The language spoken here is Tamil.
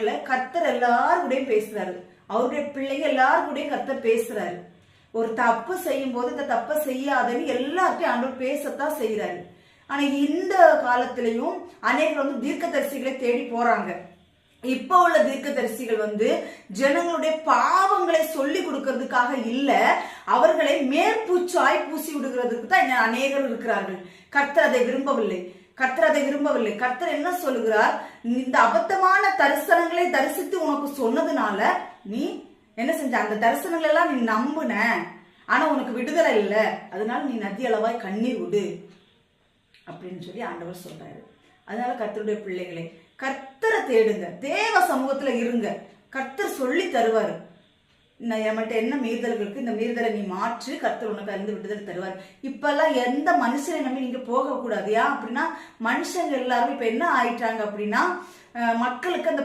கர்த்தர் எல்லாரும் கூட பேசுறாரு. அவருடைய பிள்ளைங்க எல்லாரும் கூட கர்த்தர் பேசுறாரு. ஒரு தப்பு செய்யும் போது இந்த தப்பை செய்யாதன்னு எல்லார்ட்டையும் ஆண்டவர் பேசத்தான் செய்யறாரு. ஆனா இந்த காலத்திலையும் அநேகர் தீர்க்கதரிசிகளை தேடி போறாங்க. இப்ப உள்ள தீர்க்கதரிசிகள் ஜனங்களுடைய பாவங்களை சொல்லி கொடுக்கறதுக்காக இல்ல, அவர்களை மேற்பூச்சாய் பூசி விடுகிறதுக்கு தான் அநேகர் இருக்கிறார்கள். கர்த்தர் அதை விரும்பவில்லை. கர்த்தர் என்ன சொல்லுகிறார்? இந்த அபத்தமான தரிசனங்களை தரிசித்து உனக்கு சொன்னதுனால நீ என்ன செஞ்ச? அந்த தரிசனங்கள் எல்லாம் நீ நம்புன, ஆனா உனக்கு விடுதலை இல்லை, அதனால நீ நதி அளவாய் கண்ணீர் விடு அப்படின்னு சொல்லி ஆண்டவர் சொல்றாரு. அதனால கர்த்தருடைய பிள்ளைகளை கர்த்தரை தேடுங்க, தேவ சமூகத்துல இருங்க. கர்த்தர் சொல்லி தருவாரு. நம்மகிட்ட என்ன மீறுதல்களுக்கு இந்த மீறுதலை நீ மாற்று, கர்த்தர் உனக்கு அறிந்து விடுதலை தருவார். இப்பெல்லாம் எந்த மனுஷனை நம்பி நீங்க போக கூடாது. ஏன் அப்படின்னா மனுஷங்க எல்லாரும் இப்ப என்ன ஆயிட்டாங்க அப்படின்னா மக்களுக்கு அந்த